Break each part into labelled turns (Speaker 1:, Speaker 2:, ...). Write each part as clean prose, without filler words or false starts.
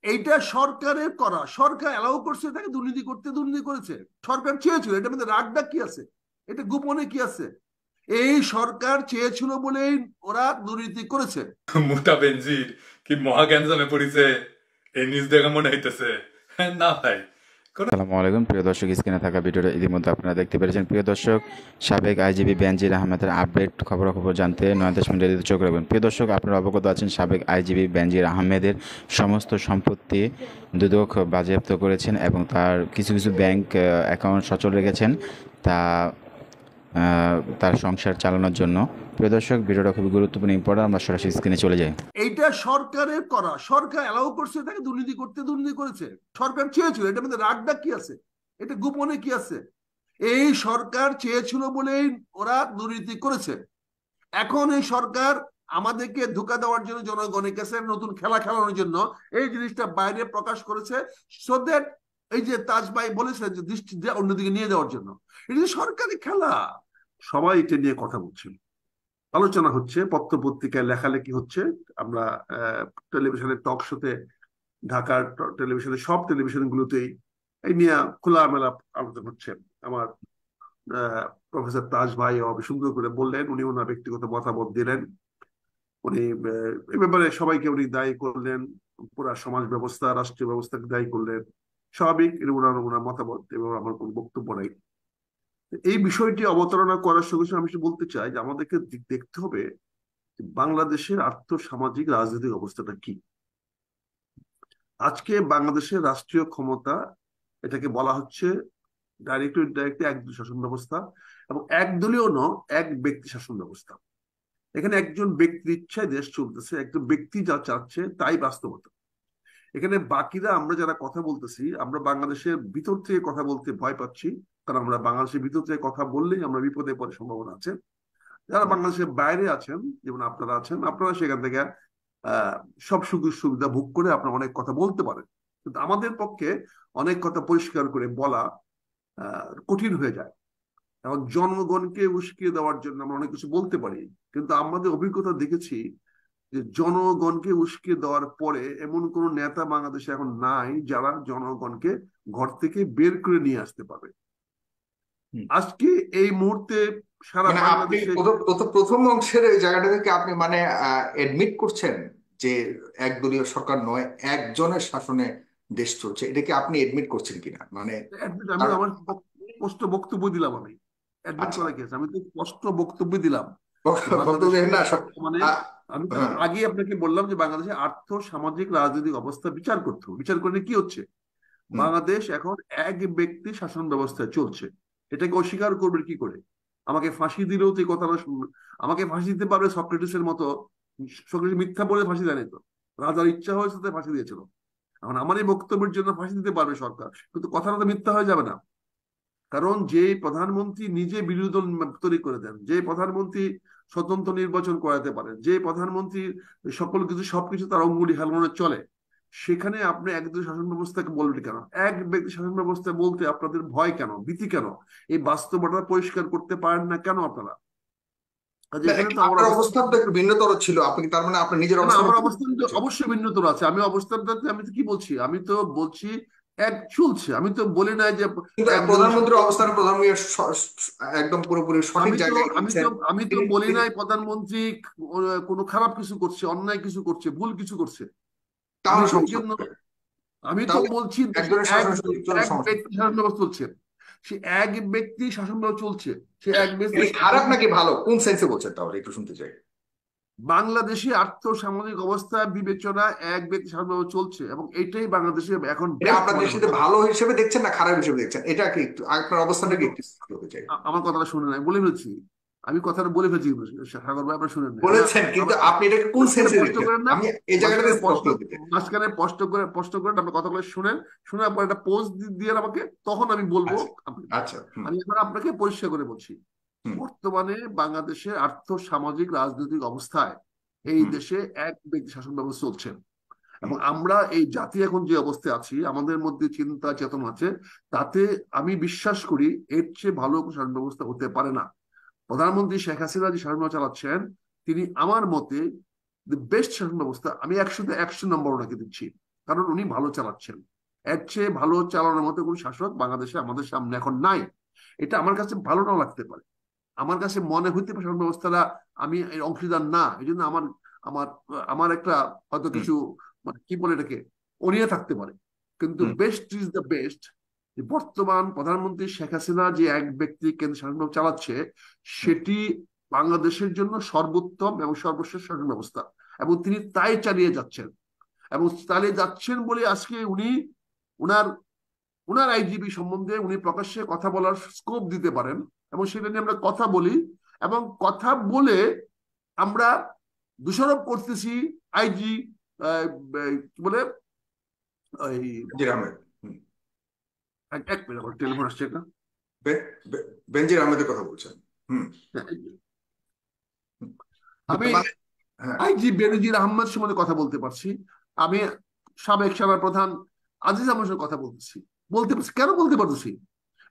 Speaker 1: এইটা সরকারের করা, সরকার অ্যালাউ করছে তাকে দুর্নীতি করতে, দুর্নীতি করেছে। সরকার চেয়েছিল, এটার মধ্যে রাগটা কি আছে, এটা গোপনে কি আছে? এই সরকার চেয়েছিল বলেই ওরা দুর্নীতি করেছে।
Speaker 2: মোটা বেনজির কি মহা গ্যাঞ্জামে পড়িছে, এই নিউজ দেখা মনে হইতেছে। না ভাই,
Speaker 3: আসসালামু আলাইকুম প্রিয় দর্শক, স্ক্রিনে থাকা ভিডিওটা ইতিমধ্যে আপনারা দেখতে পেরেছেন। প্রিয় দর্শক, সাবেক আইজিপি বেনজির আহমেদের আপডেট খবরাখবর জানতে ৯ মিনিটে চোখ রাখবেন। প্রিয় দর্শক, আপনারা অবগত আছেন সাবেক আইজিপি বেনজির আহমেদের সমস্ত সম্পত্তি দুদক বাজেয়াপ্ত করেছেন এবং তার কিছু কিছু ব্যাংক অ্যাকাউন্ট সচল রেখেছেন তা তার সংসার চালানোর জন্য। প্রিয় দর্শক, ভিডিওটা খুবই গুরুত্বপূর্ণ, ইম্পর্টেন্ট। আমরা সরাসরি স্ক্রিনে চলে যাই।
Speaker 1: এইটা সরকারের করা, সরকার অ্যালাউ করছে তাকে দুর্নীতি করতে, দুর্নীতি করেছে। সরকার চেয়েছিল, এটার মধ্যে রাগটা কি আছে, এটা গোপনে কি আছে? এই সরকার চেয়েছিল বলেই ওরা দুর্নীতি করেছে। এখন এই সরকার আমাদেরকে ধোঁকা দেওয়ার জন্য, জনগণের কাছে নতুন খেলা খেলানোর জন্য এই জিনিসটা বাইরে প্রকাশ করেছে, সো দ্যাট এই যে তাজ ভাই বলেছে যে দৃষ্টি দিয়ে অন্যদিকে নিয়ে যাওয়ার জন্য। এটা যে সরকারি খেলা। সবাই এটা নিয়ে কথা বলছিল, আলোচনা হচ্ছে, পত্র পত্রিকায় লেখালেখি হচ্ছে। আমরা টেলিভিশনের টক শোতে, ঢাকার টেলিভিশনে, সব টেলিভিশন গুলোতেই এই নিয়ে খোলামেলা আলোচনা হচ্ছে। আমার প্রফেসর তাজ ভাই সুন্দর করে বললেন, উনি ওনার ব্যক্তিগত মতামত দিলেন। উনি এ ব্যাপারে সবাইকে উনি দায়ী করলেন, পুরা সমাজ ব্যবস্থা, রাষ্ট্রীয় ব্যবস্থাকে দায়ী করলেন। স্বাভাবিক, ওনার ওনার মতামত, এবং আমার কোনো বক্তব্য নাই। এই বিষয়টি অবতারণা করার সঙ্গে সঙ্গে আমি বলতে চাই যে আমাদেরকে দেখতে হবে বাংলাদেশের আর্থসামাজিক রাজনৈতিক অবস্থাটা কি। আজকে বাংলাদেশের রাষ্ট্রীয় ক্ষমতা, এটাকে বলা হচ্ছে ডাইরেক্ট ইনডাইরেক্ট একদলীয় শাসন ব্যবস্থা, এবং একদলীয় এক ব্যক্তি শাসন ব্যবস্থা। এখানে একজন ব্যক্তির ইচ্ছায় দেশ চলতেছে, একজন ব্যক্তি যা চাচ্ছে তাই বাস্তবতা। এখানে বাকিরা, আমরা যারা কথা বলতেছি, আমরা বাংলাদেশের ভিতর থেকে কথা বলতে ভয় পাচ্ছি, কারণ আমরা বাংলাদেশের ভিতর থেকে কথা বললেই আমরা বিপদে পড়ার সম্ভাবনা আছে। যারা বাংলাদেশের বাইরে আছেন, যেমন আপনারা আছেন, আপনারা সেখান থেকে আহ সব সুযোগ সুবিধা ভোগ করে আপনারা অনেক কথা বলতে পারেন। কিন্তু আমাদের পক্ষে অনেক কথা পরিষ্কার করে বলা কঠিন হয়ে যায়। এখন জনগণকে উস্কিয়ে দেওয়ার জন্য আমরা অনেক কিছু বলতে পারি, কিন্তু আমাদের অভিজ্ঞতা দেখেছি যে জনগণকে উস্কিয়ে দেওয়ার পরে এমন কোন নেতা বাংলাদেশে এখন নাই যারা জনগণকে ঘর থেকে বের করে নিয়ে আসতে পারবে। আজকে এই মুহূর্তে সারা
Speaker 4: মানে আপনি
Speaker 1: বাংলাদেশে
Speaker 4: প্রথম অংশের এই জায়গাটা থেকে আপনি মানে এডমিট করছেন যে একদলীয় সরকার নয়, একজনের শাসনে দেশ চলছে, এটা কি আপনি এডমিট করছেন কিনা? মানে
Speaker 1: আমি আমার স্পষ্ট বক্তব্য দিলাম। আমি অ্যাডমিট
Speaker 4: আচ্ছা,
Speaker 1: করা গেছে, আমি তো স্পষ্ট বক্তব্য দিলাম যে
Speaker 4: বক্তব্য
Speaker 1: বাংলাদেশের
Speaker 4: না
Speaker 1: বর্তমানে, আমি তো
Speaker 4: হ্যাঁ,
Speaker 1: আগে আপনাকে বললাম যে বাংলাদেশের আর্থ সামাজিক রাজনৈতিক অবস্থা বিচার করতে হবে। বিচার করে কি হচ্ছে,
Speaker 4: হুম,
Speaker 1: বাংলাদেশ এখন এক ব্যক্তি শাসন ব্যবস্থায় চলছে। এটাকে অস্বীকার করবে কি করে? আমাকে ফাঁসি দিলেও তো এই কথাটা আমাকে ফাঁসি দিতে পারবে সক্রেটিসের মতো। সক্রেটিস মিথ্যা বলে ফাঁসি দেয়নি তো, রাজার ইচ্ছা হয়েছে তাই ফাঁসি দিয়েছিল। এখন আমার এই বক্তব্যের জন্য ফাঁসি দিতে পারবে সরকার, কিন্তু কথাটা তো মিথ্যা হয়ে যাবে না। কারণ যে প্রধানমন্ত্রী নিজে বিরোধী দল তৈরি করে দেন, যে প্রধানমন্ত্রী স্বতন্ত্র নির্বাচন করাতে পারেন, যে প্রধানমন্ত্রী সকল কিছু সবকিছু তার অঙ্গুলি হেলমনে চলে, সেখানে আপনি একদলীয় শাসন ব্যবস্থাকে বলবেন কেন? এক ব্যক্তি শাসন ব্যবস্থা বলতে আপনাদের ভয় কেন, ভীতি কেন? এই বাস্তবতা পরিষ্কার করতে পারেন না কেন আপনারা? কাজে
Speaker 4: না,
Speaker 1: এখানে
Speaker 4: একটু
Speaker 1: তো আমার
Speaker 4: আপনার
Speaker 1: অবস্থান,
Speaker 4: অবস্থান তো একটু ভিন্নতর ছিল। আপনি কি তার মানে আপনার নিজের
Speaker 1: কেন
Speaker 4: অবস্থান
Speaker 1: আমার অবস্থান তো অবশ্যই ভিন্নতর আছে। আমি অবস্থানটাতে, আমি তো কি বলছি, আমি তো বলছি এক চলছে। আমি তো বলি নাই যে
Speaker 4: কিন্তু
Speaker 1: একদলীয় শাসন
Speaker 4: প্রধানমন্ত্রীর অবস্থান,
Speaker 1: ব্যবস্থা।
Speaker 4: প্রধানমন্ত্রী একদম পুরোপুরি সঠিক
Speaker 1: আমি তো
Speaker 4: জায়গায়
Speaker 1: আমি তো
Speaker 4: নিচ্ছেন।
Speaker 1: আমি তো
Speaker 4: তিনি
Speaker 1: বলি
Speaker 4: তিনি
Speaker 1: নাই প্রধানমন্ত্রী কোনো খারাপ কিছু করছে, অন্যায় কিছু করছে, ভুল কিছু করছে। আমি
Speaker 4: তাহলে
Speaker 1: তো এই
Speaker 4: সমস্যা
Speaker 1: জন্য,
Speaker 4: কোথায়?
Speaker 1: আমি তো
Speaker 4: তাহলে
Speaker 1: বলছি দেশে
Speaker 4: একজনের
Speaker 1: এক
Speaker 4: শাসন চললে
Speaker 1: এক
Speaker 4: সমস্যা
Speaker 1: ব্যক্তি শাসন ব্যবস্থা চলছে। সে এক ব্যক্তি শাসন ব্যবস্থা চলছে, সে এক ব্যক্তি
Speaker 4: এটা খারাপ নাকি ভালো, কোন সেন্সে বলছেন তাহলে একটু শুনতে চাই।
Speaker 1: বাংলাদেশে আর্থ সামাজিক অবস্থা বিবেচনা এক ব্যক্তি শাসন ব্যবস্থা চলছে, এবং এটাই বাংলাদেশে এখন
Speaker 4: এটা
Speaker 1: বেস্ট
Speaker 4: আপনার
Speaker 1: মনে
Speaker 4: দৃষ্টিতে
Speaker 1: হচ্ছে।
Speaker 4: ভালো হিসেবে দেখছেন না খারাপ হিসেবে দেখছেন? এটা কি একটু আপনার অবস্থানটা
Speaker 1: আমি
Speaker 4: কি
Speaker 1: তো
Speaker 4: একটু বলতে চাই।
Speaker 1: আমার কথাটা শুনে নাই, বলে ফেলছি। আমি কথাটা বলে ফেলছি, সাগর ভাই আপনারা শুনেন নাই। আমি
Speaker 4: বলেছেন, কিন্তু
Speaker 1: আবার
Speaker 4: আপনি এটাকে কোন
Speaker 1: মাঝখানে
Speaker 4: সেন্সে
Speaker 1: প্রশ্ন
Speaker 4: দেখছেন
Speaker 1: করেন না,
Speaker 4: আমি এই জায়গাটাতে
Speaker 1: মাঝখানে
Speaker 4: স্পষ্ট
Speaker 1: প্রশ্ন,
Speaker 4: হতে চাই।
Speaker 1: মাঝখানে প্রশ্ন করেন, আপনার কথাগুলো শুনেন, শোনার পর একটা পোজ দিয়ে আমাকে, তখন আমি বলবো।
Speaker 4: আচ্ছা, আচ্ছা, হুম,
Speaker 1: আমি এবার আপনাকে পরিষ্কার করে বলছি,
Speaker 4: হুম,
Speaker 1: বর্তমানে বাংলাদেশের আর্থ সামাজিক রাজনৈতিক অবস্থায় এই
Speaker 4: হুম,
Speaker 1: দেশে এক ব্যক্তি শাসন ব্যবস্থা চলছে।
Speaker 4: হুম,
Speaker 1: এবং আমরা এই জাতি এখন যে অবস্থায় আছি, আমাদের মধ্যে চিন্তা চেতনা আছে, তাতে আমি বিশ্বাস করি এর চেয়ে ভালো কোনো শাসন ব্যবস্থা হতে পারে না। প্রধানমন্ত্রী শেখ হাসিনা যে শাসন ব্যবস্থা চালাচ্ছেন, তিনি আমার মতে বেস্ট শাসন ব্যবস্থা। আমি 100-তে 100 নম্বর ওনাকে দিচ্ছি। কারণ উনি ভালো চালাচ্ছেন। এর চেয়ে ভালো চালানোর মতো কোন শাসক বাংলাদেশে আমাদের সামনে এখন নাই। এটা আমার কাছে ভালো নাও লাগতে পারে, আমার কাছে মনে হইতে পারে শাসন ব্যবস্থাটা আমি এর অংশীদার না, এই জন্য আমার আমার আমার একটা হয়তো
Speaker 4: হুম,
Speaker 1: কিছু মানে কি বলে এটাকে অনীহা থাকতে পারে। কিন্তু
Speaker 4: হুম,
Speaker 1: বেস্ট ইজ দ্য বেস্ট। বর্তমান প্রধানমন্ত্রী শেখ হাসিনা যে এক ব্যক্তি কেন্দ্র শাসন ব্যবস্থা চালাচ্ছে,
Speaker 4: হুম,
Speaker 1: সেটি বাংলাদেশের জন্য সর্বোত্তম এবং সর্বশেষ শাসন ব্যবস্থা, এবং তিনি তাই চালিয়ে যাচ্ছেন। এবং চালিয়ে যাচ্ছেন বলে আজকে উনি উনার উনার আইজিপি সম্বন্ধে উনি প্রকাশ্যে কথা বলার স্কোপ দিতে পারেন, এবং সেটা নিয়ে আমরা কথা বলি। এবং কথা বলে আমরা দোষারোপ করতেছি আইজি কি বলে ওই
Speaker 4: বেনজির আহমেদ। হুম,
Speaker 1: এক মিনিট আমার টেলিফোন আসছে একটা।
Speaker 4: বেনজির আহমেদের কথা বলছেন। হুম,
Speaker 1: হ্যাঁ,
Speaker 4: হুম।
Speaker 1: আমি
Speaker 4: মানে হ্যাঁ,
Speaker 1: আইজি বেনজির আহমেদ সম্বন্ধে কথা বলতে পারছি, আমি সাবেক সেনা প্রধান আজিজ আহমেদের সঙ্গে কথা বলতে পারছি কেন বলতে পারতেছি?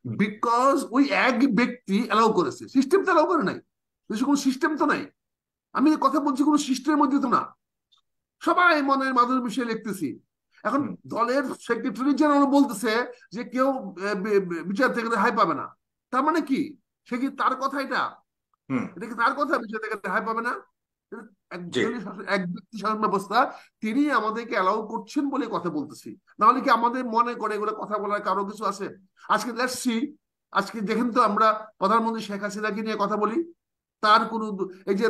Speaker 1: বিকজ ওই এক ব্যক্তি অ্যালাউ করেছে, সিস্টেম তো অ্যালাউ করে নাই। দেশে কোনো সিস্টেম তো নাই। আমি যে কথা বলছি কোনো সিস্টেমের মধ্যে তো না, সবাই মনের মাধুরী মিশিয়ে লিখতেছি। এখন
Speaker 4: হুম,
Speaker 1: দলের সেক্রেটারি জেনারেল বলতেছে যে কেউ বিচার থেকে রেহাই পাবে না। তার মানে কি? সে কি তার কথা এটা?
Speaker 4: হুম,
Speaker 1: এটা কি তার কথা বিচার থেকে রেহাই পাবে না? এটা
Speaker 4: জি।
Speaker 1: একজনই এক ব্যক্তি শাসন ব্যবস্থা, তিনি আমাদেরকে অ্যালাউ করছেন বলে কথা বলতেছি। নাহলে কি আমাদের মনে করে এগুলো কথা বলার কারো কিছু আছে? আজকে লেটস সি, আজকে দেখেন তো আমরা প্রধানমন্ত্রী শেখ হাসিনাকে নিয়ে কথা বলি, তার কোন এই যে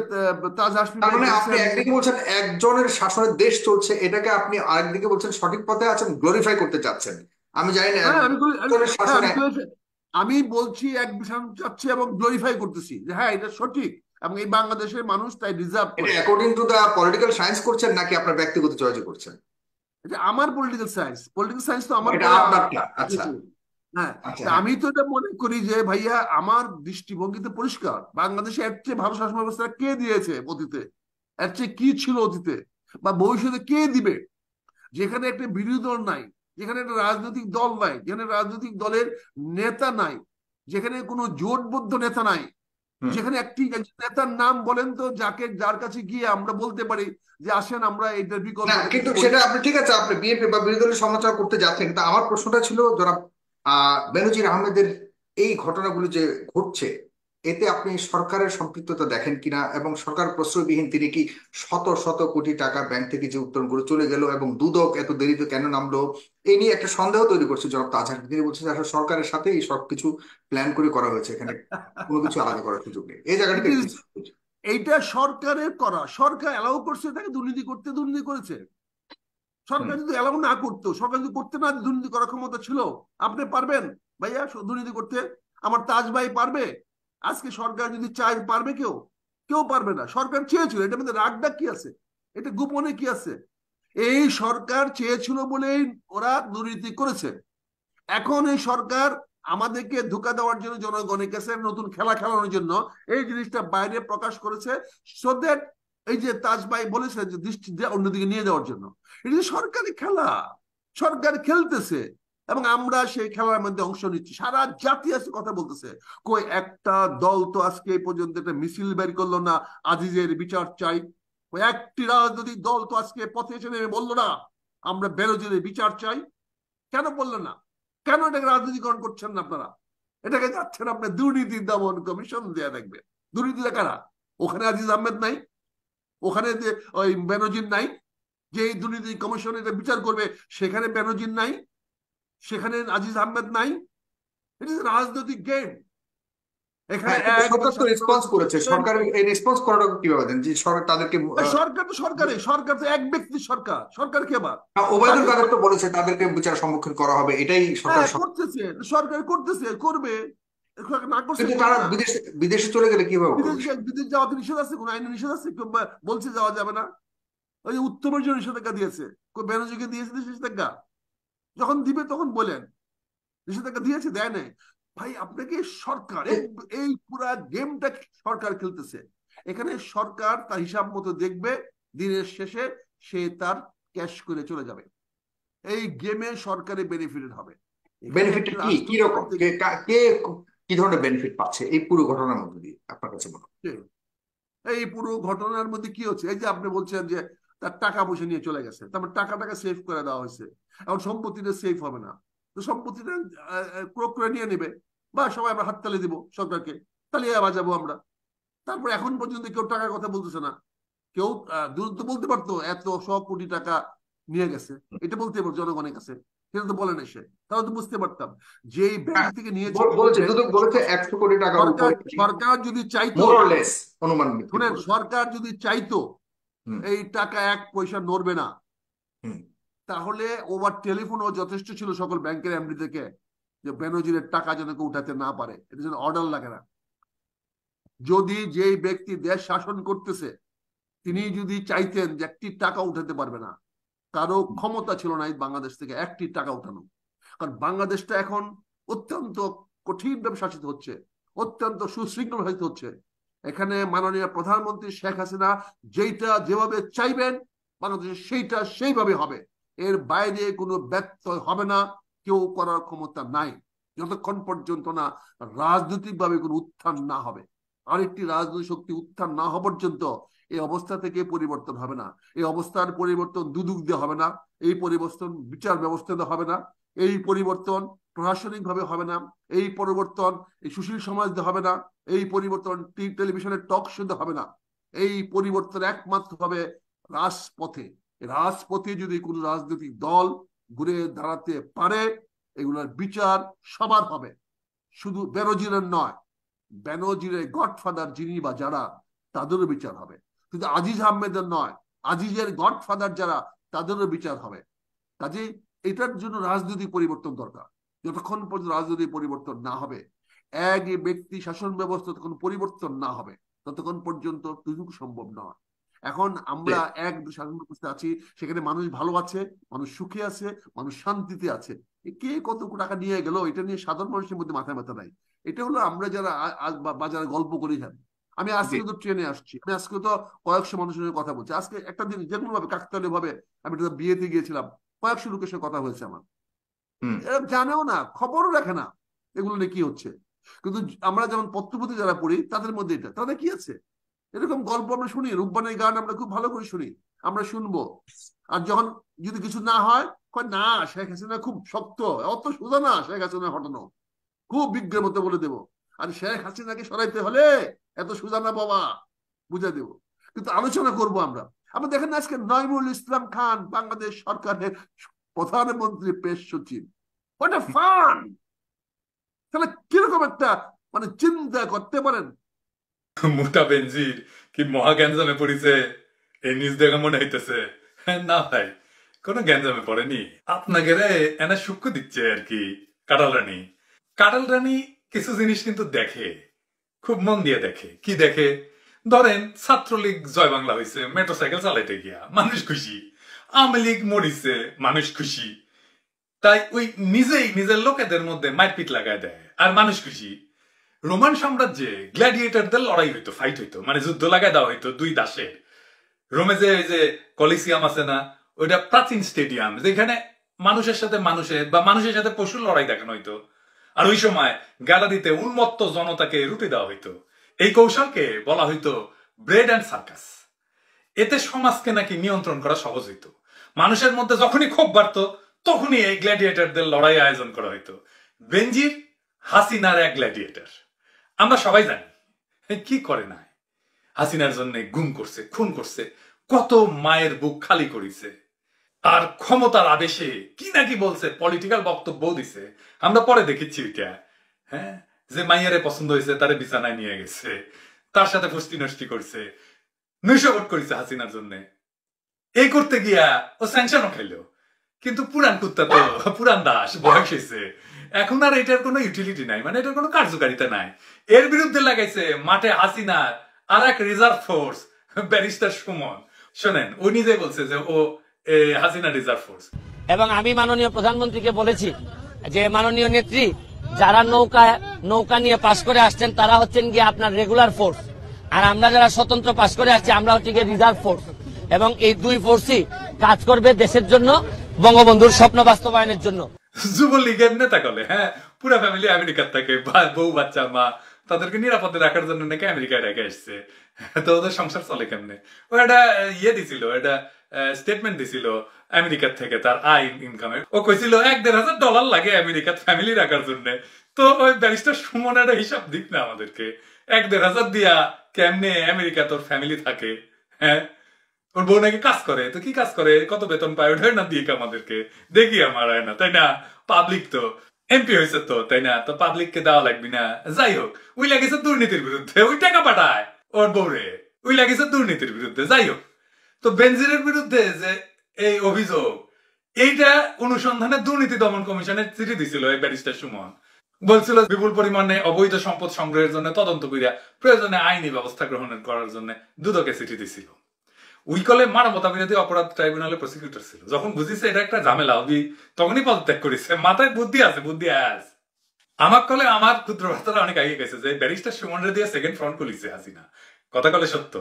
Speaker 1: তাজ হাসমি
Speaker 4: তার
Speaker 1: ভাই
Speaker 4: মানে আপনি
Speaker 1: বলছেন যে
Speaker 4: একদিকে বলছেন একজনের শাসনের দেশ চলছে, এটাকে আপনি আরেকদিকে বলছেন সঠিক পথে আছেন, গ্লোরিফাই করতে চাচ্ছেন। আমি জানি না
Speaker 1: হ্যাঁ
Speaker 4: একজনের
Speaker 1: হ্যাঁ
Speaker 4: শাসনে।
Speaker 1: আমি বলছি এক বিষয় চাচ্ছি এবং গ্লোরিফাই করতেছি যে হ্যাঁ এটা সঠিক, এবং এই বাংলাদেশের মানুষ তাই ডিজার্ভ
Speaker 4: এটা
Speaker 1: করে।
Speaker 4: According to the political science করছেন নাকি আপনার ব্যক্তিগত চয়েসে করছেন?
Speaker 1: এটা আমার পলিটিক্যাল সায়েন্স তো আমার
Speaker 4: এটা
Speaker 1: পড়া
Speaker 4: আপনারটা, আচ্ছা।
Speaker 1: গেছে। হ্যাঁ,
Speaker 4: আচ্ছা,
Speaker 1: তা
Speaker 4: হ্যাঁ।
Speaker 1: আমি তো এটা মনে করি যে ভাইয়া আমার দৃষ্টিভঙ্গিতে পরিষ্কার, বাংলাদেশে এর চেয়ে ভালো শাসন ব্যবস্থা কে দিয়েছে অতীতে? এর চেয়ে কি ছিল অতীতে, বা ভবিষ্যতে কে দিবে? যেখানে একটা বিরোধী দল নাই, যেখানে একটা রাজনৈতিক দল নাই, যেখানে রাজনৈতিক দলের নেতা নাই, যেখানে কোনো জোটবদ্ধ নেতা নাই,
Speaker 4: হুম।
Speaker 1: যেখানে একজন নেতার নাম বলেন তো যাকে যার কাছে গিয়ে আমরা বলতে পারি যে আসেন আমরা এটার
Speaker 4: না,
Speaker 1: বিকল্পটা
Speaker 4: কিন্তু
Speaker 1: কিছু করি।
Speaker 4: সেটা আপনি ঠিক আছে, আপনি বিএনপি বা বিরোধী দলের সমালোচনা করতে যাচ্ছেন, কিন্তু আমার প্রশ্নটা ছিল জনাব বেনজির আহমেদের এই ঘটনাগুলো যে ঘটছে, এতে আপনি সরকারের সম্পৃক্ততা দেখেন কিনা, এবং সরকার প্রশ্রয়বিহীন তিনি কি শত শত কোটি টাকা ব্যাংক থেকে যে উত্তোলন করে চলে গেল এবং দুদক এত দেরিতে কেন নামলো, এই নিয়ে একটা সন্দেহ তৈরি করছে জনাব তাজহার। তিনি বলছেন যে আসলে সরকারের সাথে এই সবকিছু প্ল্যান করে করা হয়েছে, এখানে কোনো কিছু আলাদা করার সুযোগ নেই। এই
Speaker 1: ইট
Speaker 4: জায়গাটাতে
Speaker 1: ইজ
Speaker 4: একটু।
Speaker 1: এইটা সরকারের করা, সরকার অ্যালাউ করছে তাকে দুর্নীতি করেছে।
Speaker 4: হুম।
Speaker 1: সরকার যদি অ্যালাউ না করতো, সরকার যদি করতে না দুর্নীতি করার ক্ষমতা ছিল, আপনি পারবেন ভাইয়া দুর্নীতি করতে? আমার তাজ ভাই পারবে? আজকে সরকার যদি চায় পারবে কেউ? কেউ পারবে না। সরকার চেয়েছিল, এটার মধ্যে রাগটা কি আছে, এটা গোপনে কি আছে? এই সরকার চেয়েছিল বলেই ওরা দুর্নীতি করেছে। এখন এই সরকার আমাদেরকে ধোঁকা দেওয়ার জন্য, জনগণের কাছে নতুন খেলা খেলানোর জন্য এই জিনিসটা বাইরে প্রকাশ করেছে, সো দ্যাট এই যে তাজ ভাই বলেছে যে দৃষ্টি অন্যদিকে নিয়ে যাওয়ার জন্য। এটা যে সরকারি খেলা, সরকার খেলতেছে এবং আমরা সেই খেলার মধ্যে অংশ নিচ্ছি। সারা জাতি আজকে কথা বলতেছে, কই একটা দল তো আজকে এই পর্যন্ত একটা মিছিল বের করলো না আজিজের বিচার চাই। ওই একটি রাজনৈতিক দল তো আজকে পথে এসে নেমে বললো না আমরা বেনজিরের বিচার চাই। কেন বললেন না? কেন এটাকে রাজনীতিকরণ করছেন না আপনারা? এটাকে যাচ্ছেন আপনি দুর্নীতি দমন কমিশন দেয়া দেখবে। দুর্নীতিটা কারা? ওখানে আজিজ আহমেদ নাই, ওখানে যে ওই বেনজির নাই, যে এই দুর্নীতি কমিশন এটা বিচার করবে সেখানে বেনজির নাই, সেখানে আজিজ আহমেদ নাই। এটা রাজনৈতিক গেম। এখানে
Speaker 4: হ্যাঁ, কিন্তু
Speaker 1: একদল
Speaker 4: সরকার তো রেসপন্স করেছে। সরকারের এই রেসপন্স করাটা কিভাবে দেন যে সরকার তাদেরকে
Speaker 1: সরকার তো সরকারে, সরকার তো এক ব্যক্তির সরকার, সরকার কে আবার?
Speaker 4: ওবায়দুল
Speaker 1: তাকে
Speaker 4: কাদের তো বলেছে তাদেরকে বিচার সম্মুখীন করা হবে, এটাই সরকার।
Speaker 1: হ্যাঁ করতেছে, সরকার করতেছে, করবে। না করছে
Speaker 4: কিন্তু
Speaker 1: করবে
Speaker 4: তারা
Speaker 1: না।
Speaker 4: বিদেশে বিদেশে চলে গেলে কিভাবে করবে?
Speaker 1: বিদেশ যাওয়া কি নিষেধ আছে? কোন আইনে নিষেধ আছে? কেউ বলছে যাওয়া যাবে না? ওই যে উত্তমের জন্য নিষেধাজ্ঞা দিয়েছে, বেনজিকে দিয়েছে নিষেধাজ্ঞা। যখন দিবে তখন বলেন নিষেধাজ্ঞা দিয়েছে, দেয় নাই। ভাই আপনাকে সরকার এই পুরা গেমটা সরকার খেলতেছে। এখানে সরকার তার হিসাব মতো দেখবে, দিনের শেষে সে তার ক্যাশ করে চলে যাবে। এই গেমে সরকারের বেনিফিটেড হবে। এখানে
Speaker 4: বেনিফিটটা
Speaker 1: একটা
Speaker 4: কি কি
Speaker 1: রাষ্ট্র
Speaker 4: রকম, কে কে কি ধরনের বেনিফিট পাচ্ছে এই পুরো ঘটনার মধ্যে দিয়ে আপনার কাছে মনে হয়?
Speaker 1: এই পুরো ঘটনার মধ্যে কি হচ্ছে? এই যে আপনি বলছেন যে তার টাকা পয়সা নিয়ে চলে গেছে, তারপর টাকা সেভ করে দেওয়া হয়েছে। এখন সম্পত্তিটা সেভ হবে না, তো সম্পত্তিটা ক্রোক করে নিয়ে নেবে, বা সবাই আমরা হাততালি দিব সরকারকে, তালিয়া বাজাবো আমরা। তারপর এখন পর্যন্ত কেউ টাকার কথা বলতেছে না। কেউ দূর তো বলতে পারতো এত 100 কোটি টাকা নিয়ে গেছে, এটা বলতে পারতো জনগণের কাছে, সেটা তো বলেন এসে, তাহলে তো বুঝতে পারতাম যে ব্যাংক থেকে নিয়েছে।
Speaker 4: বলেছে দুদক বলেছে 100 কোটি টাকার উপরে,
Speaker 1: সরকার যদি চাইতো,
Speaker 4: মোর অর লেস অনুমান
Speaker 1: শুনেন, সরকার যদি চাইতো
Speaker 4: হুম
Speaker 1: এই টাকা 1 পয়সা নড়বে না,
Speaker 4: হুম
Speaker 1: তাহলে ওভার টেলিফোনও যথেষ্ট ছিল সকল ব্যাংকের এমডি থেকে, যে বেনজিরের টাকা যেন কেউ উঠাতে না পারে, এটা যেন অর্ডার লাগে না। যদি যেই ব্যক্তি দেশ শাসন করতেছে তিনি যদি চাইতেন যে একটি টাকা উঠাতে পারবে না, কারো ক্ষমতা ছিল না এই বাংলাদেশ থেকে একটি টাকা উঠানো। কারণ বাংলাদেশটা এখন অত্যন্ত কঠিনভাবে শাসিত হচ্ছে, অত্যন্ত সুশৃঙ্খল হইতে হচ্ছে। এখানে মাননীয় প্রধানমন্ত্রী শেখ হাসিনা যেইটা যেভাবে চাইবেন বাংলাদেশে সেইটা সেইভাবে হবে, এর বাইরে কোনো ব্যত্যয় হবে না, কেউ করার ক্ষমতা নাই, যতক্ষণ পর্যন্ত না রাজনৈতিকভাবে কোনো উত্থান না হবে। আরেকটি রাজনৈতিক শক্তি উত্থান না হওয়া পর্যন্ত এই অবস্থা থেকে পরিবর্তন হবে না। এই অবস্থার পরিবর্তন দুদক দিয়ে হবে না, এই পরিবর্তন বিচার ব্যবস্থাতে হবে না, এই পরিবর্তন প্রশাসনিক ভাবে হবে না, এই পরিবর্তন এই সুশীল সমাজ দিয়ে হবে না, এই পরিবর্তন টেলিভিশনের টক শোতে হবে না। এই পরিবর্তন একমাত্র হবে রাজপথে। রাজপথে যদি কোনো রাজনৈতিক দল ঘুরে দাঁড়াতে পারে, এগুলোর বিচার সবার হবে, শুধু বেনজিরের নয়, বেনজিরের গডফাদার যিনি বা যারা, তাদেরও বিচার হবে। কিন্তু আজিজ আহমেদের নয়, আজিজের গডফাদার যারা, তাদেরও বিচার হবে। কাজেই এটার জন্য রাজনৈতিক পরিবর্তন দরকার। যতক্ষণ পর্যন্ত রাজনৈতিক পরিবর্তন না হবে, এক ব্যক্তি শাসন ব্যবস্থা যতক্ষণ পরিবর্তন না হবে, ততক্ষণ পর্যন্ত কিছু সম্ভব নয়। এখন আমরা এক শাসন ব্যবস্থা আছি, সেখানে মানুষ ভালো আছে, মানুষ সুখে আছে, মানুষ শান্তিতে আছে। কে কত টাকা নিয়ে গেল এটা নিয়ে সাধারণ মানুষের মধ্যে মাথা ব্যথা নাই। এটা হলো আমরা যারা বাজারে গল্প করি। হ্যাঁ, আমি আজকে তো ট্রেনে আসছি, আমি আজকে তো কয়েকশো মানুষের সঙ্গে কথা বলছি। আজকে একটা দিন যে কোনো ভাবে কাকতালীয় ভাবে আমি একটা বিয়েতে গিয়েছিলাম, কয়েকশো লোকের সঙ্গে কথা হয়েছে আমার। এরা জানেও না, খবরও রাখে না এগুলো নিয়ে কি হচ্ছে। কিন্তু আমরা যেমন পত্রপত্রিকা যারা পড়ি তাদের মধ্যে এটা, তাদের কি আছে, এরকম গল্প আমরা শুনি, রূপবানের গান আমরা খুব ভালো করে শুনি, আমরা শুনবো। আর যখন যদি কিছু না হয়, না শেখ হাসিনা খুব শক্ত, অত সোজা না শেখ হাসিনা হটানো, খুব বিজ্ঞের মতো বলে দেবো। আর শেখ হাসিনাকে সরাইতে হলে এত সোজা না বাবা, বুঝে দেব। কিন্তু আলোচনা করব আমরা। আপনি দেখেন না আজকে নঈমুল ইসলাম খান বাংলাদেশ সরকারের প্রধানমন্ত্রী পেশ সচিব, ওটা ফান। তাহলে কিরকম একটা মানে চিন্তা করতে পারেন।
Speaker 2: মোটা বেনজির কি মহা গ্যাঞ্জামে পড়িছে, এই নিউজ দেখা মনে হইতেছে। না ভাই, কোনো গ্যাঞ্জামে পড়েনি, আপনাকে এনা সূক্ষ্ম দিচ্ছে আর কি। কাটাল রানী কিছু জিনিস কিন্তু দেখে, খুব মন দিয়ে দেখে। কি দেখে? ধরেন ছাত্রলীগ জয় বাংলা হয়েছে, মোটরসাইকেল চালাইতে গিয়া মানুষ খুশি, আওয়ামী লীগ মরিছে মানুষ খুশি, তাই ওই নিজেই নিজের লোকেদের মধ্যে মারপিট লাগায় দেয় আর মানুষ খুশি। রোমান সাম্রাজ্যে গ্ল্যাডিয়েটরদের লড়াই হইতো, ফাইট হইতো, মানে যুদ্ধ লাগায় দেওয়া হইতো দুই দাসের। রোমে যে কলিসিয়াম আছে না, ওইটা প্রাচীন স্টেডিয়াম, যেখানে মানুষের সাথে মানুষের বা মানুষের সাথে পশুর লড়াই দেখানো হইতো। আর ওই সময় গ্যালারিতে উন্মত্ত জনতাকে রুটি দেওয়া হইতো। এই কৌশলকে বলা হইতো ব্রেড অ্যান্ড সার্কাস। এতে সমাজকে নাকি নিয়ন্ত্রণ করা সহজ হইতো। মানুষের মধ্যে যখনই ক্ষোভ বাড়ত, তখনই এই গ্ল্যাডিয়েটরদের লড়াই আয়োজন করা হইতো। বেনজির হাসিনার এক গ্ল্যাডিয়েটর, আমরা সবাই জানি কি করে না। হাসিনার জন্য গুম করছে, খুন করছে, কত মায়ের বুক খালি করেছে। আর ক্ষমতার আবেশে কি নাকি বলছে, পলিটিক্যাল বক্তব্য দিছে, আমরা পরে দেখেছি ওইটা। হ্যাঁ, যে মাইয়ারে পছন্দ হয়েছে তারে বিছানায় নিয়ে গেছে, তার সাথে ফুষ্টি নষ্টি করছে, নৈশভোট করেছে হাসিনার জন্য। এই করতে গিয়া ও স্যাংশনও খাইলো। কিন্তু পুরান কুত্তা তো পুরান দাস, বয়স হয়েছে, এখন আর এটার কোনো ইউটিলিটি নাই, মানে এটার কোনো কার্যকারিতা নাই। এর বিরুদ্ধে লাগাইছে মাঠে হাসিনার আর এক রিজার্ভ ফোর্স, ব্যারিস্টার সুমন। শোনেন, ও নিজে বলছে যে ও হাসিনা রিজার্ভ ফোর্স।
Speaker 5: এবং আমি মাননীয় প্রধানমন্ত্রীকে বলেছি যে মাননীয় নেত্রী, যারা নৌকা নিয়ে পাশ করে আসছেন তারা হচ্ছেন গিয়ে আপনার রেগুলার ফোর্স, আর আমরা যারা স্বতন্ত্র পাশ করে আসছি আমরা হচ্ছে গিয়ে রিজার্ভ ফোর্স। এবং এই দুই ফোর্সই কাজ করবে দেশের জন্য, বঙ্গবন্ধুর স্বপ্ন বাস্তবায়নের জন্য।
Speaker 2: যুবলীগের নেতা কলে, হ্যাঁ, পুরা ফ্যামিলি আমেরিকার থাকে, বউ বাচ্চা মা, তাদেরকে নিরাপদে রাখার জন্য নাকি আমেরিকায় রেখে আসছে। তো ওদের সংসার চলে কেমনে? ও একটা ইয়ে দিছিল, এটা স্টেটমেন্ট দিছিল আমেরিকার থেকে তার আয় ইনকামের। ও কইছিল $1,500 লাগে আমেরিকার ফ্যামিলি রাখার জন্য। তো ওই ব্যারিস্টার সুমনের হিসাব দিক না আমাদেরকে, 1,500 দিয়া কেমনে আমেরিকা তোর ফ্যামিলি থাকে? হ্যাঁ, ওর বউ নাকি কাজ করে, তো কি কাজ করে, কত বেতন পায়, ওটা না দিয়ে আমাদেরকে দেখি আমার হয় না, তাই না? পাবলিক তো এমপি হয়েছে তো, তাই না? তো পাবলিককে দেওয়া লাগবে না। যাই হোক, ওই লাগেছে দুর্নীতির বিরুদ্ধে, ওই টাকা পাঠায় ওর বউরে, ওই লাগেছে দুর্নীতির বিরুদ্ধে। যাই হোক, তো বেনজিরের বিরুদ্ধে যে এই অভিযোগ, এইটা অনুসন্ধানে দুর্নীতি দমন কমিশনের চিঠি দিছিল এই ব্যারিস্টার সুমন। বলছিল বিপুল পরিমাণে অবৈধ সম্পদ সংগ্রহের জন্য তদন্ত করিয়া প্রয়োজনে আইনি ব্যবস্থা গ্রহণের করার জন্য দুদকে চিঠি দিছিল। উইকলে মানবতা বিরোধী অপরাধ ট্রাইব্যুনালের প্রসিকিউটর ছিল। যখন বুঝিছে এটা একটা ঝামেলা হবে, তখনই পদত্যাগ করেছে। মাথায় বুদ্ধি আছে, বুদ্ধি আস। আমার কলে আমার ক্ষুদ্র ভাতারা অনেক আগে গেছে যে ব্যারিস্টার সুমনরে দিয়ে সেকেন্ড ফ্রন্ট খুলিছে হাসিনা। কথা কলে সত্য,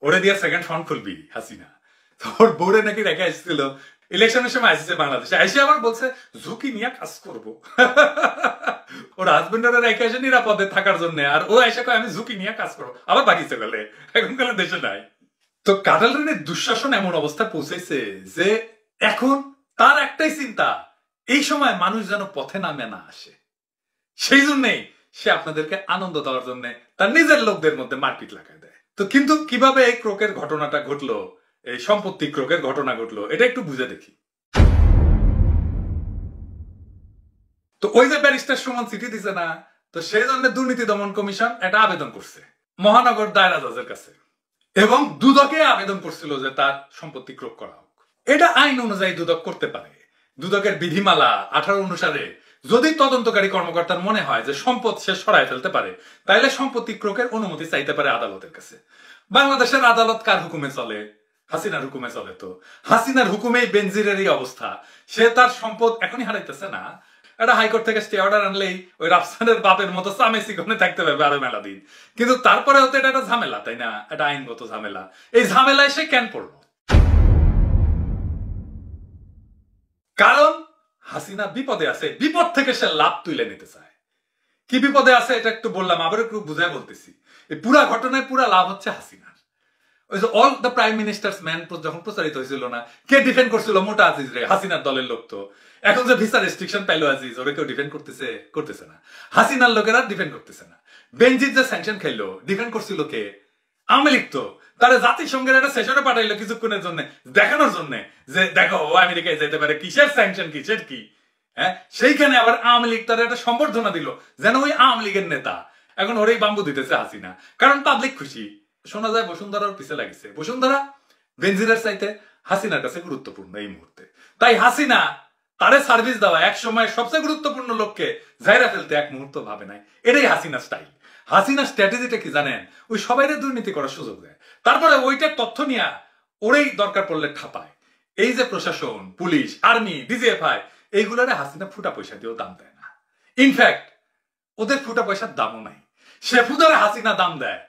Speaker 2: ওরে দিয়ে সেকেন্ড ফ্রন্ট খুলবি হাসিনা। তোর বোর্ডে নাকি রেখে আসছিল, ইলেকশনের সময় আসছে বাংলাদেশে, এসে আবার বলছে ঝুঁকি নিয়ে কাজ করবো। ওর হাজবেন্ডের রেখে আসে নিরাপদে থাকার জন্য, আর ও এসে কয় আমি ঝুঁকি নিয়ে কাজ করবো, আবার বাকিছে গেলে এখন কালে দেশে নাই। তো কাটাল রানীর দুঃশাসন এমন অবস্থা পৌঁছেছে যে এখন তার একটাই চিন্তা, এই সময় মানুষ যেন পথে নামে না আসে। সেই জন্যই সে আপনাদেরকে আনন্দ দেওয়ার জন্য তার নিজের লোকদের মধ্যে মারপিট লাগায় দেয়। তো কিন্তু কিভাবে এই ক্রোকের ঘটনাটা ঘটলো, এই সম্পত্তি ক্রোকের ঘটনা ঘটলো, এটা একটু বুঝে দেখি। তো ওই যে ব্যারিস্টার সুমন চিঠি দিছে না, তো সেই জন্য দুর্নীতি দমন কমিশন একটা আবেদন করছে মহানগর দায়রা জজের কাছে, এবং দুদকে আবেদন করছিল যে তার সম্পত্তি ক্রোক করা হোক। এটা আইন অনুযায়ী দুদক করতে পারে। দুদকের বিধিমালা 18 অনুসারে যদি তদন্তকারী কর্মকর্তার মনে হয় যে সম্পদ সে সরায় ফেলতে পারে, তাহলে সম্পত্তি ক্রোকের অনুমতি চাইতে পারে আদালতের কাছে। বাংলাদেশের আদালত কার হুকুমে চলে? হাসিনার হুকুমে চলে। তো হাসিনার হুকুমেই বেনজিরের এই অবস্থা। সে তার সম্পদ এখনই হারাইতেছে না, একটা হাইকোর্ট থেকে স্টে অর্ডার আনলেই ওই রাফসানের বাপের মতো চামেসি কোণে থাকতে পারবে আরো মেলা দিন। কিন্তু তারপরে হতে এটা একটা ঝামেলা, তাই না? এটা আইনগত ঝামেলা। এই ঝামেলায় সে কেন পড়লো? কারণ হাসিনা বিপদে আছে, বিপদ থেকে সে লাভ তুলে নিতে চায়। কি বিপদে আছে এটা একটু বললাম, আবার একটু বুঝায় বলতেছি। এই পুরা ঘটনায় পুরা লাভ হচ্ছে হাসিনার। ওই যে all the prime ministers man যখন প্রচারিত হয়েছিল না, কে ডিফেন্ড করছিল? মোটা আজিজ রে, হাসিনার দলের লোক। তো এখন যে ভিসা রেস্ট্রিকশন পাইলো আজিজ, ওরা কেউ ডিফেন্ড করতেছে না। হাসিনার লোকেরা ডিফেন্ড করতেছে না। বেনজির যে স্যাংশন খাইলো, ডিফেন্ড করছিল কে? আওয়ামী লীগ। তো তারা জাতিসংঘের একটা সেশনে পাঠাইলো কিছুক্ষণের জন্য, দেখানোর জন্য যে দেখো ও আমেরিকায় যেতে পারে, কিসের স্যাংশন, কিসের কি। হ্যাঁ, সেইখানে আবার আওয়ামী লীগ তার একটা সম্বর্ধনা দিল, যেন ওই আওয়ামী লীগের নেতা। এখন ওরেই বাম্বু দিতেছে হাসিনা, কারণ পাবলিক খুশি। শোনা যায় বসুন্ধরার পিছে লাগিছে। বসুন্ধরা বেনজিরের চাইতে হাসিনার কাছে গুরুত্বপূর্ণ এই মুহূর্তে। তাই হাসিনা তারে সার্ভিস দেওয়া, এক সময় সবচেয়ে গুরুত্বপূর্ণ লোককে ঝাইরা ফেলতে এক মুহূর্ত ভাবে নাই। এটাই হাসিনা স্টাইল। হাসিনার স্ট্র্যাটেজিটা কি জানেন? ওই সবাইরে দুর্নীতি করার সুযোগ দেয়, তারপরে ওইটার তথ্য নিয়ে ওরেই দরকার পড়লে ঠাপায়। এই যে প্রশাসন, পুলিশ, আর্মি, ডিজিএফআই, এইগুলারে হাসিনা ফুটা পয়সা দিয়েও দাম দেয় না। ইনফ্যাক্ট ওদের ফুটা পয়সার দামও নাই। সে ফুটারে হাসিনা দাম দেয়,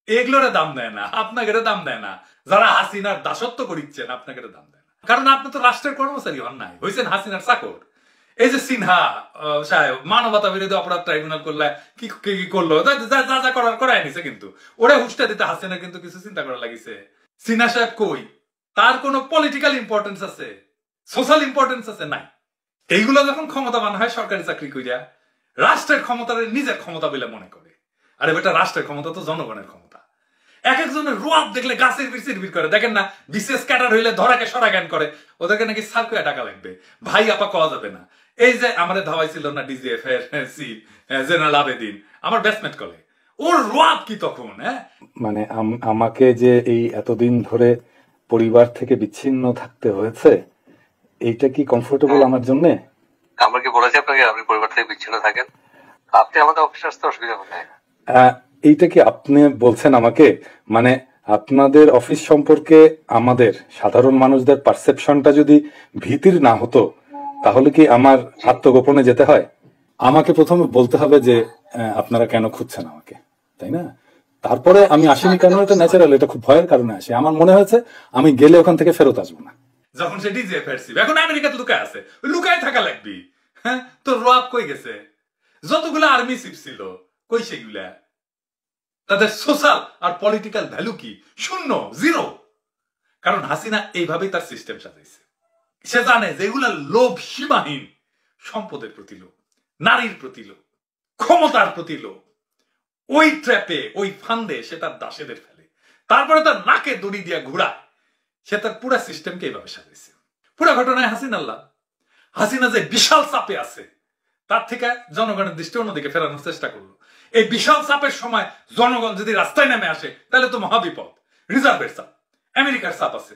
Speaker 2: এগুলোরে দাম দেয় না, আপনাকে দাম দেয় না। যারা হাসিনার দাসত্ব করিচ্ছেন আপনাকে দাম দেয় না, কারণ আপনি তো রাষ্ট্রের কর্মচারী হন নাই, হয়েছেন হাসিনার চাকর। এই যে সিনহা সাহেব মানবতা বিরোধী অপরাধ ট্রাইব্যুনাল করলে কি কি করলো, যা যা করার করাই নিছে, কিন্তু ওরা হুঁশটা দিতে হাসিনা কিন্তু কিছু চিন্তা করা লাগিছে। সিনহা সাহেব কই? তার কোন পলিটিক্যাল ইম্পর্টেন্স আছে, সোশ্যাল ইম্পর্টেন্স আছে? নাই। এইগুলো যখন ক্ষমতাবান হয় সরকারি চাকরি কইরা, রাষ্ট্রের ক্ষমতার নিজের ক্ষমতা বলে মনে করে। আরে বেটা, রাষ্ট্রের ক্ষমতা তো জনগণের ক্ষমতা। এক একজনের রোয়াব দেখলে গাছের বিড় করে। দেখেন না, বিশেষ ক্যাডার হইলে ধরাকে সরা জ্ঞান করে, ওদেরকে নাকি সার্কুয়া টাকা লাগবে। ভাই আপা কওয়া যাবে না। এই যে আমাদের ধাওয়াই ছিল না ডিজিএফ এর জেনারেল আবেদিন, আমার ব্যাটসম্যান কলে, ওর রোয়াব কি তখন। হ্যাঁ,
Speaker 6: মানে আমাকে যে এই এতদিন ধরে পরিবার থেকে বিচ্ছিন্ন থাকতে হয়েছে, এইটা কি কমফোর্টেবল আমার জন্য?
Speaker 7: আমরা কি বলেছি আপনাকে আপনি পরিবার থেকে বিচ্ছিন্ন থাকেন? আপনি আমাদের অফিসে আসতে অসুবিধা কোথায়?
Speaker 6: এইটা কি আপনি বলছেন আমাকে? মানে আপনাদের অফিস সম্পর্কে আমাদের সাধারণ মানুষদের পারসেপশনটা যদি ভীতির না হতো, তাহলে কি আমার আত্মগোপনে যেতে হয়? আমাকে প্রথমে বলতে হবে যে আপনারা কেন খুঁজছেন আমাকে, তাই না? তারপরে আমি আসিনি কেন, এটা ন্যাচারাল, এটা খুব ভয়ের কারণে আসে। আমার মনে হয়েছে আমি গেলে ওখান থেকে ফেরত আসবো না।
Speaker 2: যখন সে ডিজিএফ এখন আমেরিকাতে লুকায় আছে, লুকায় থাকা লাগবি। হ্যাঁ, তো রোয়াব কই গেছে? যতগুলো আর্মি চিফ ছিল কই সেগুলা? তাদের সোশ্যাল আর পলিটিক্যাল ভ্যালু কি? শূন্য, জিরো। কারণ হাসিনা এইভাবেই তার সিস্টেম সাজাইছে। সে জানে যে এগুলা লোভ সীমাহীন, সম্পদের প্রতি লোভ, নারীর প্রতি লোভ, ক্ষমতার প্রতি লোভ। ওই ট্র্যাপে, ওই ফান্দে সে তার দাসেদের ফেলে, তারপরে তার নাকে দড়ি দিয়া ঘুরায়। সে তার পুরা সিস্টেমকে এইভাবে সাজাইছে। পুরা ঘটনায় হাসিনা যে বিশাল চাপে আছে, তার থেকে জনগণের দৃষ্টি অন্যদিকে ফেরানোর চেষ্টা করলো। এই বিশাল চাপের সময় জনগণ যদি রাস্তায় নেমে আসে তাহলে তো মহাবিপদ। রিজার্ভের চাপ, আমেরিকার চাপ আছে,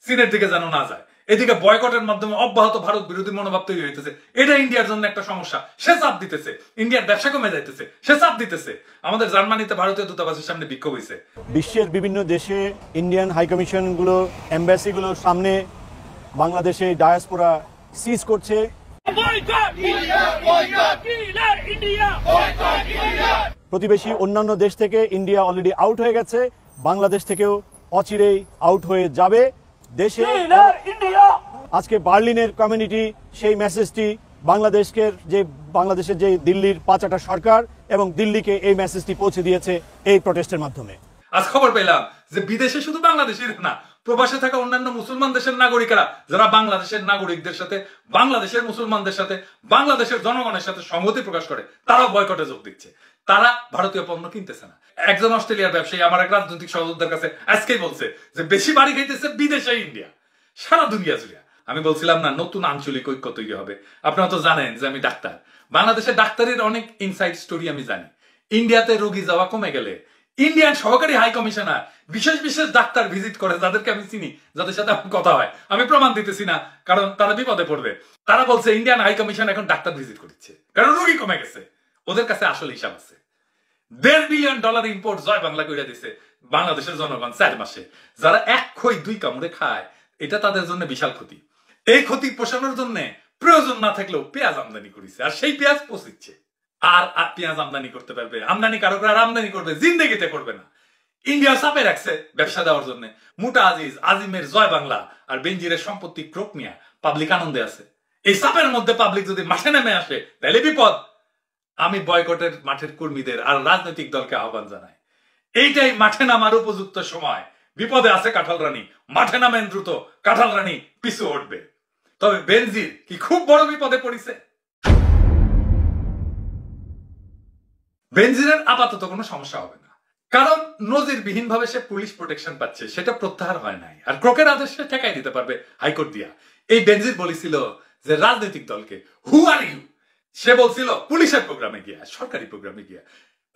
Speaker 2: চীনের দিকে যেন না যায়। এদিকে বয়কটের মাধ্যমে অব্যাহত ভারত বিরোধী মনোভাব তৈরি হইতেছে, এটা ইন্ডিয়ার জন্য একটা সমস্যা, সে চাপ দিতেছে। ইন্ডিয়ার ব্যবসা কমে যাইতেছে, সে চাপ দিতেছে। আমাদের জার্মানিতে ভারতীয় দূতাবাসের সামনে বিক্ষোভ হয়েছে।
Speaker 8: বিশ্বের বিভিন্ন দেশে ইন্ডিয়ান হাইকমিশনগুলো, এম্বাসিগুলোর সামনে বাংলাদেশে ডায়াসপোরা সিজ করছে। প্রতিবেশী অন্যান্য দেশ থেকে ইন্ডিয়া অলরেডি আউট হয়ে গেছে, বাংলাদেশ থেকেও অচিরেই আউট হয়ে যাবে। দেশে আজকে বার্লিনের কমিউনিটি সেই মেসেজটি বাংলাদেশের যে দিল্লির পাঁচাটা সরকার এবং দিল্লিকে এই মেসেজটি পৌঁছে দিয়েছে এই প্রটেস্টের মাধ্যমে।
Speaker 2: আজ খবর পেলাম যে বিদেশে শুধু বাংলাদেশের না, প্রবাসে থাকা অন্যান্য মুসলমান দেশের নাগরিকরা যারা বাংলাদেশের নাগরিকদের সাথে, বাংলাদেশের মুসলমানদের সাথে, বাংলাদেশের জনগণের সাথে সংহতি প্রকাশ করে, তারাও বয়কটে যোগ দিচ্ছে। তারা ভারতীয় পণ্য কিনতেছে না। একজন অস্ট্রেলিয়ার ব্যবসায়ী আমার এক রাজনৈতিক সহযোদ্ধার কাছে আজকেই বলছে যে বেশি বাড়ি খাইতেছে বিদেশে ইন্ডিয়া, সারা দুনিয়া জুড়ে। আমি বলছিলাম না, নতুন আঞ্চলিক ঐক্য তৈরি হবে। আপনারা তো জানেন যে আমি ডাক্তার, বাংলাদেশের ডাক্তারের অনেক ইনসাইড স্টোরি আমি জানি। ইন্ডিয়াতে রোগী যাওয়া কমে গেলে ইন্ডিয়ান সহকারী হাই কমিশনার বিশেষ বিশেষ ডাক্তার ভিজিট করে, যাদেরকে আমি চিনি, যাদের সাথে আমার কথা হয়। আমি প্রমাণ দিতেছি না, কারণ তারা বিপদে পড়বে। তারা বলছে ইন্ডিয়ান হাই কমিশন এখন ডাক্তার ভিজিট করছে, কারণ রোগী কমে গেছে। ওদের কাছে আসল হিসাব আছে। $1.5 বিলিয়ন ইম্পোর্ট জয় বাংলা করে দিছে বাংলাদেশের জনগণ 4 মাসে। যারা এক খই 2 কামড়ে খায়, এটা তাদের জন্য বিশাল ক্ষতি। এই ক্ষতি পোষানোর জন্য প্রয়োজন না থাকলেও পেঁয়াজ আমদানি করেছে, আর সেই পেঁয়াজ পচিচ্ছে। আর পেঁয়াজ আমদানি করতে পারবে, আমদানি কারকরা আর আমদানি করবে, জিন্দেগিতে করবে না। ইন্ডিয়া চাপে রাখছে ব্যবসা দেওয়ার জন্য। মুটা আজিমের জয় বাংলা আর বেনজিরের সম্পত্তি ক্রোক নিয়ে পাবলিক আনন্দে আছে। এই চাপের মধ্যে পাবলিক যদি মাঠে নেমে আসে তাহলে বিপদ। আমি বয়কটের মাঠের কর্মীদের আর রাজনৈতিক দলকে আহ্বান জানাই, এইটাই মাঠে নামার উপযুক্ত সময়। বিপদে আছে কাঁঠাল রানী, মাঠে নামেন দ্রুত, কাঁঠাল রানী পিছু উঠবে। তবে বেনজির কি খুব বড় বিপদে পড়েছে? বেনজিরের আপাতত কোনো সমস্যা হবে না, কারণ নজিরবিহীন ভাবে সে পুলিশ প্রোটেকশন পাচ্ছে, সেটা প্রত্যাহার হয় নাই। আর ক্রোকের আদেশ সে ঠেকাই দিতে পারবে হাইকোর্ট দিয়া। এই বেনজির বলেছিল যে রাজনৈতিক দলকে, হু আর ইউ? সে বলছিল পুলিশের প্রোগ্রামে গিয়া, সরকারি প্রোগ্রামে গিয়া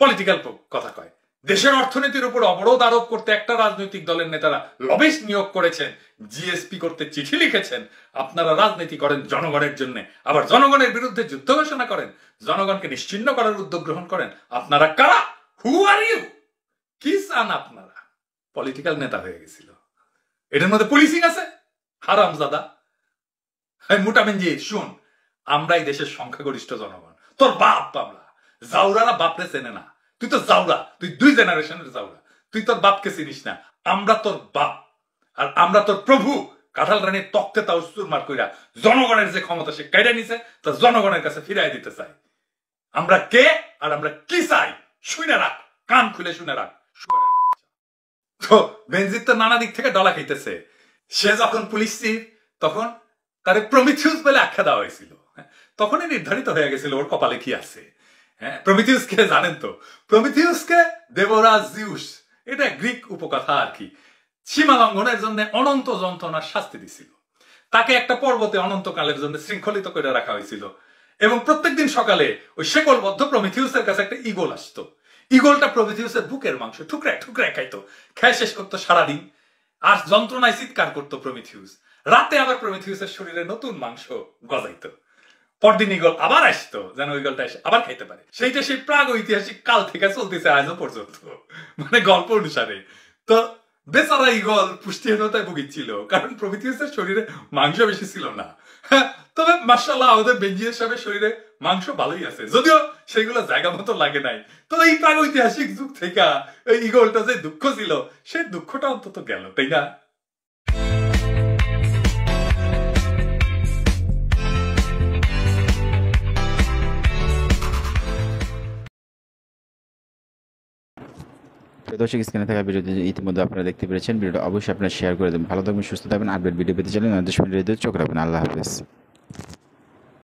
Speaker 2: পলিটিক্যাল কথা কয়। দেশের অর্থনীতির উপর অবরোধ আরোপ করতে একটা রাজনৈতিক দলের নেতারা লবিস্ট নিয়োগ করেছেন, জিএসপি করতে চিঠি লিখেছেন। আপনারা রাজনীতি করেন জনগণের জন্য, আবার জনগণের বিরুদ্ধে যুদ্ধ ঘোষণা করেন, জনগণকে নিশ্চিহ্ন করার উদ্যোগ গ্রহণ করেন। আপনারা কারা? হু আর ইউ? কি চান আপনারা? পলিটিক্যাল নেতা হয়ে গেছিল। এটার মধ্যে পুলিশিং আছে? হারামজাদা। মোটা বেনজির শুন, আমরা এই দেশের সংখ্যাগরিষ্ঠ জনগণ, তোর বাপ বাবলা জাউরারা বাপরে চেনে না। তুই তো জাউরা, তুই 2 জেনারেশনের জাউরা, তুই তোর বাপকে চিনিস না। আমরা তোর বাপ, আর আমরা তোর প্রভু। কাঁঠাল রানীর তক্তে তাও চুরমার কইরা জনগণের যে ক্ষমতা সে কেড়ে নিছে, তা জনগণের কাছে ফিরাই দিতে চাই। আমরা কে আর আমরা কি চাই শুনে রাখ, কান খুলে শুনে রাখ। তো বেনজির তো নানা দিক থেকে ডলা খাইতেছে। সে যখন পুলিশ চিফ, তখন তারে প্রমিথিউস বলে আখ্যা দেওয়া হয়েছিল। তখনই নির্ধারিত হয়ে গেছিল ওর কপালে কি আছে। হ্যাঁ, প্রমিথিউসকে জানেন তো? প্রমিথিউসকে দেবরাজ জিউস, এটা গ্রিক উপকথা আর কি, সীমা লঙ্ঘনের জন্য অনন্ত যন্ত্রণার শাস্তি দিছিল। তাকে একটা পর্বতে অনন্তকালের জন্য শৃঙ্খলিত করে রাখা হয়েছিল, এবং প্রত্যেকদিন সকালে ওই শেকলবদ্ধ প্রমিথিউসের কাছে একটা ঈগল আসতো। ঈগলটা প্রমিথিউসের বুকের মাংস ঠুকরায় ঠুকরায় খাইতো, খেয়ে শেষ করতো সারাদিন, আর যন্ত্রণায় চিৎকার করতো প্রমিথিউস। রাতে আবার প্রমিথিউসের শরীরে নতুন মাংস গজাইতো। পরদিন ঈগল আবার আসতো, যেন ঈগলটা এসে আবার খাইতে পারে। সেইটা সেই প্রাগ ঐতিহাসিক কাল থেকে চলতেছে আজও পর্যন্ত, মানে গল্প অনুসারে। তো বেচারা ঈগল পুষ্টিহীনতায় ভুগিচ্ছিল, কারণ প্রমিথিউসের শরীরে মাংস বেশি ছিল না। তবে মাশাআল্লাহ আমাদের বেনজির সাহেবের শরীরে মাংস ভালোই আছে, যদিও সেগুলো জায়গা মতো লাগে নাই। তো এই প্রাগ ঐতিহাসিক যুগ থেকে এই ঈগলটা যে দুঃখ ছিল, সেই দুঃখটা অন্তত গেল, তাই না?
Speaker 3: প্রিয় দর্শক, স্ক্রিনে থাকা ভিডিওটি ইতিমধ্যে আপনারা দেখতে পেরেছেন। ভিডিওটা অবশ্যই আপনারা শেয়ার করে দেবেন। ভালো থাকবেন, সুস্থ থাকবেন। আপডেট ভিডিও পেতে চাইলে নয় 10 মিনিটের চোখ রাখবেন। আল্লাহ হাফেজ।